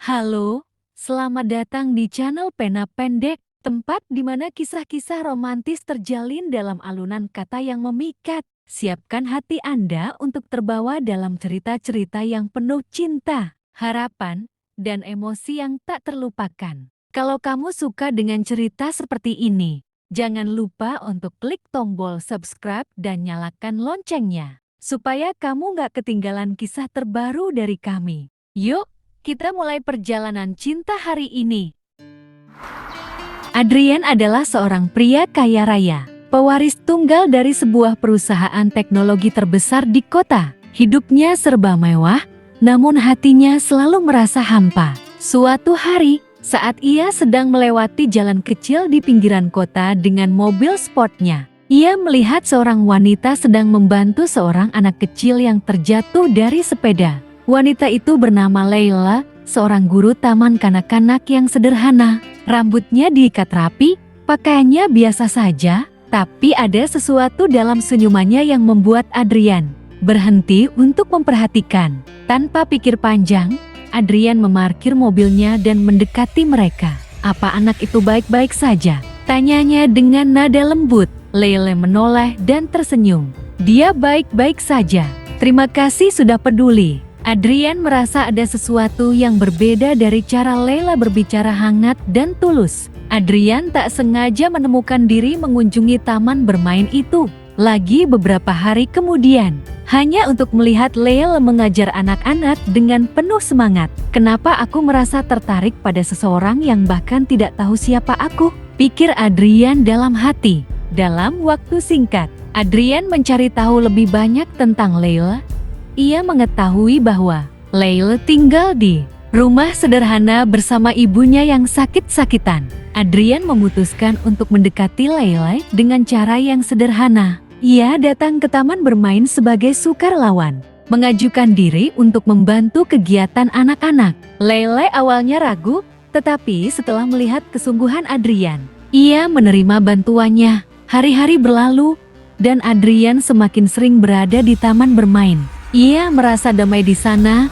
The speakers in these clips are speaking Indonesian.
Halo, selamat datang di channel Pena Pendek, tempat di mana kisah-kisah romantis terjalin dalam alunan kata yang memikat. Siapkan hati Anda untuk terbawa dalam cerita-cerita yang penuh cinta, harapan, dan emosi yang tak terlupakan. Kalau kamu suka dengan cerita seperti ini, jangan lupa untuk klik tombol subscribe dan nyalakan loncengnya, supaya kamu gak ketinggalan kisah terbaru dari kami. Yuk! Kita mulai perjalanan cinta hari ini. Adrian adalah seorang pria kaya raya, pewaris tunggal dari sebuah perusahaan teknologi terbesar di kota. Hidupnya serba mewah, namun hatinya selalu merasa hampa. Suatu hari, saat ia sedang melewati jalan kecil di pinggiran kota dengan mobil sportnya, ia melihat seorang wanita sedang membantu seorang anak kecil yang terjatuh dari sepeda. Wanita itu bernama Leila, seorang guru taman kanak-kanak yang sederhana. Rambutnya diikat rapi, pakaiannya biasa saja, tapi ada sesuatu dalam senyumannya yang membuat Adrian berhenti untuk memperhatikan. Tanpa pikir panjang, Adrian memarkir mobilnya dan mendekati mereka. "Apa anak itu baik-baik saja?" tanyanya dengan nada lembut. Leila menoleh dan tersenyum. "Dia baik-baik saja. Terima kasih sudah peduli." Adrian merasa ada sesuatu yang berbeda dari cara Leila berbicara hangat dan tulus. Adrian tak sengaja menemukan diri mengunjungi taman bermain itu lagi beberapa hari kemudian, hanya untuk melihat Leila mengajar anak-anak dengan penuh semangat. "Kenapa aku merasa tertarik pada seseorang yang bahkan tidak tahu siapa aku?" pikir Adrian dalam hati. Dalam waktu singkat, Adrian mencari tahu lebih banyak tentang Leila. Ia mengetahui bahwa Leila tinggal di rumah sederhana bersama ibunya yang sakit-sakitan. Adrian memutuskan untuk mendekati Leila dengan cara yang sederhana. Ia datang ke taman bermain sebagai sukarelawan, mengajukan diri untuk membantu kegiatan anak-anak. Leila awalnya ragu, tetapi setelah melihat kesungguhan Adrian, ia menerima bantuannya. Hari-hari berlalu, dan Adrian semakin sering berada di taman bermain. Ia merasa damai di sana,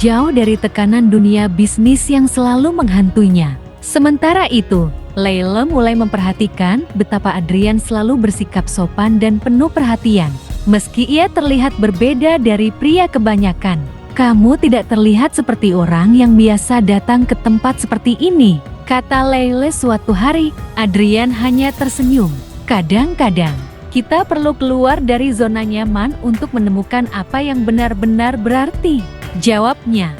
jauh dari tekanan dunia bisnis yang selalu menghantuinya. Sementara itu, Leila mulai memperhatikan betapa Adrian selalu bersikap sopan dan penuh perhatian. Meski ia terlihat berbeda dari pria kebanyakan. "Kamu tidak terlihat seperti orang yang biasa datang ke tempat seperti ini," kata Leila suatu hari. Adrian hanya tersenyum. "Kadang-kadang kita perlu keluar dari zona nyaman untuk menemukan apa yang benar-benar berarti," jawabnya.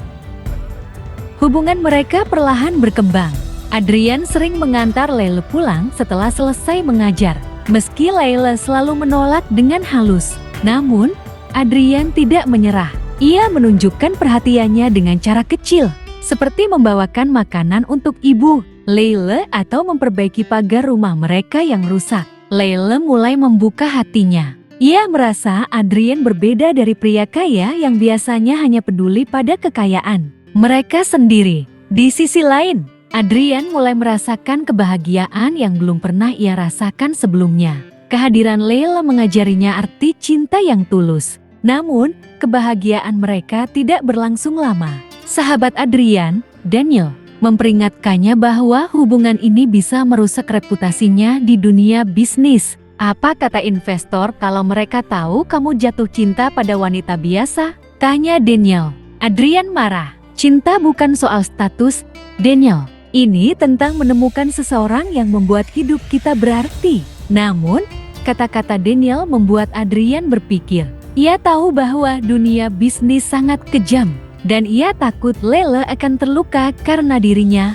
Hubungan mereka perlahan berkembang. Adrian sering mengantar Leila pulang setelah selesai mengajar. Meski Leila selalu menolak dengan halus, namun Adrian tidak menyerah. Ia menunjukkan perhatiannya dengan cara kecil, seperti membawakan makanan untuk ibu Leila atau memperbaiki pagar rumah mereka yang rusak. Leila mulai membuka hatinya. Ia merasa Adrian berbeda dari pria kaya yang biasanya hanya peduli pada kekayaan mereka sendiri. Di sisi lain, Adrian mulai merasakan kebahagiaan yang belum pernah ia rasakan sebelumnya. Kehadiran Leila mengajarinya arti cinta yang tulus. Namun, kebahagiaan mereka tidak berlangsung lama. Sahabat Adrian, Daniel, memperingatkannya bahwa hubungan ini bisa merusak reputasinya di dunia bisnis. "Apa kata investor kalau mereka tahu kamu jatuh cinta pada wanita biasa?" tanya Daniel. Adrian marah. "Cinta bukan soal status, Daniel. Ini tentang menemukan seseorang yang membuat hidup kita berarti." Namun, kata-kata Daniel membuat Adrian berpikir. Ia tahu bahwa dunia bisnis sangat kejam, dan ia takut Leila akan terluka karena dirinya.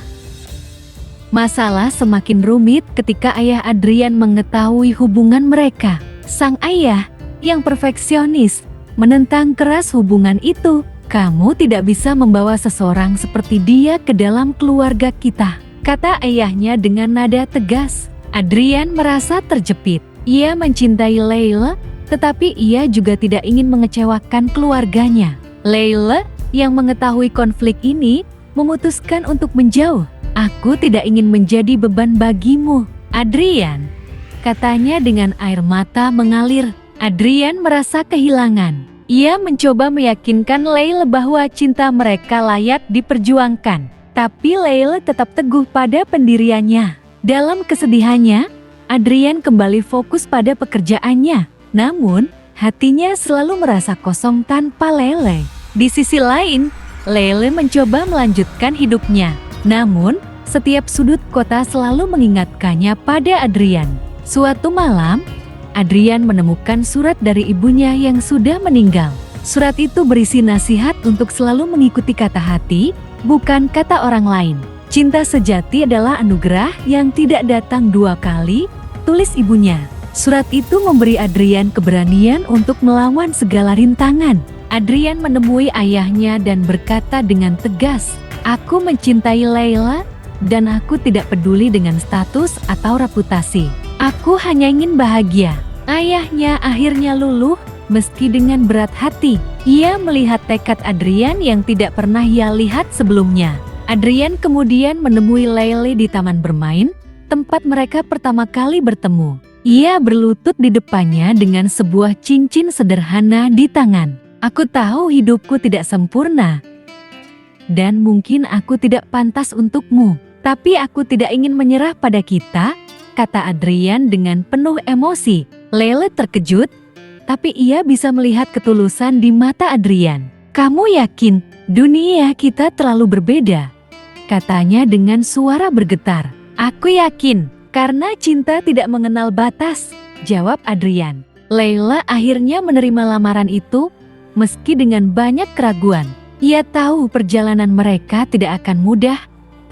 Masalah semakin rumit ketika ayah Adrian mengetahui hubungan mereka. Sang ayah, yang perfeksionis, menentang keras hubungan itu. "Kamu tidak bisa membawa seseorang seperti dia ke dalam keluarga kita," kata ayahnya dengan nada tegas. Adrian merasa terjepit. Ia mencintai Leila, tetapi ia juga tidak ingin mengecewakan keluarganya. Leila, yang mengetahui konflik ini, memutuskan untuk menjauh. "Aku tidak ingin menjadi beban bagimu, Adrian," katanya dengan air mata mengalir. Adrian merasa kehilangan. Ia mencoba meyakinkan Leila bahwa cinta mereka layak diperjuangkan. Tapi Leila tetap teguh pada pendiriannya. Dalam kesedihannya, Adrian kembali fokus pada pekerjaannya. Namun, hatinya selalu merasa kosong tanpa Lele. Di sisi lain, Lele mencoba melanjutkan hidupnya. Namun, setiap sudut kota selalu mengingatkannya pada Adrian. Suatu malam, Adrian menemukan surat dari ibunya yang sudah meninggal. Surat itu berisi nasihat untuk selalu mengikuti kata hati, bukan kata orang lain. Cinta sejati adalah anugerah yang tidak datang dua kali, tulis ibunya. Surat itu memberi Adrian keberanian untuk melawan segala rintangan. Adrian menemui ayahnya dan berkata dengan tegas, "Aku mencintai Leila dan aku tidak peduli dengan status atau reputasi. Aku hanya ingin bahagia." Ayahnya akhirnya luluh, meski dengan berat hati. Ia melihat tekad Adrian yang tidak pernah ia lihat sebelumnya. Adrian kemudian menemui Lele di taman bermain, tempat mereka pertama kali bertemu. Ia berlutut di depannya dengan sebuah cincin sederhana di tangan. "Aku tahu hidupku tidak sempurna, dan mungkin aku tidak pantas untukmu. Tapi aku tidak ingin menyerah pada kita," kata Adrian dengan penuh emosi. Lele terkejut, tapi ia bisa melihat ketulusan di mata Adrian. "Kamu yakin dunia kita terlalu berbeda?" katanya dengan suara bergetar. "Aku yakin, karena cinta tidak mengenal batas," jawab Adrian. Leila akhirnya menerima lamaran itu, meski dengan banyak keraguan. Ia tahu perjalanan mereka tidak akan mudah,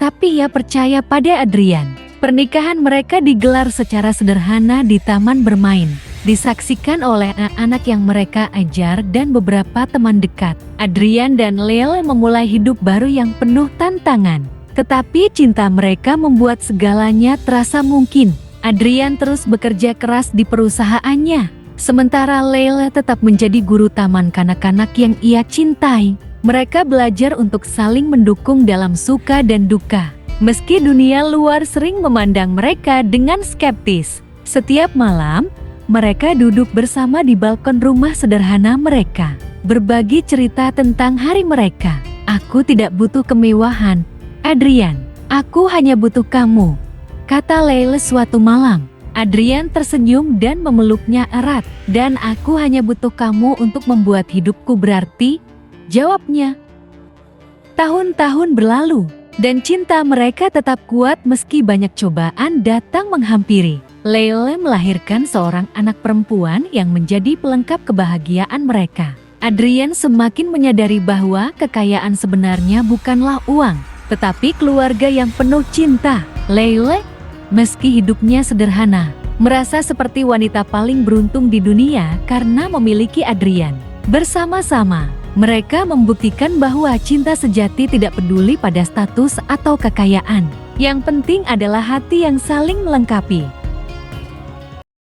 tapi ia percaya pada Adrian. Pernikahan mereka digelar secara sederhana di taman bermain, disaksikan oleh anak-anak yang mereka ajar dan beberapa teman dekat. Adrian dan Lele memulai hidup baru yang penuh tantangan. Tetapi cinta mereka membuat segalanya terasa mungkin. Adrian terus bekerja keras di perusahaannya, sementara Lele tetap menjadi guru taman kanak-kanak yang ia cintai. Mereka belajar untuk saling mendukung dalam suka dan duka. Meski dunia luar sering memandang mereka dengan skeptis. Setiap malam, mereka duduk bersama di balkon rumah sederhana mereka, berbagi cerita tentang hari mereka. "Aku tidak butuh kemewahan, Adrian. Aku hanya butuh kamu," kata Lele suatu malam. Adrian tersenyum dan memeluknya erat. "Dan aku hanya butuh kamu untuk membuat hidupku berarti," jawabnya. Tahun-tahun berlalu, dan cinta mereka tetap kuat meski banyak cobaan datang menghampiri. Lele melahirkan seorang anak perempuan yang menjadi pelengkap kebahagiaan mereka. Adrian semakin menyadari bahwa kekayaan sebenarnya bukanlah uang, tetapi keluarga yang penuh cinta. Lele, meski hidupnya sederhana, merasa seperti wanita paling beruntung di dunia karena memiliki Adrian. Bersama-sama, mereka membuktikan bahwa cinta sejati tidak peduli pada status atau kekayaan. Yang penting adalah hati yang saling melengkapi.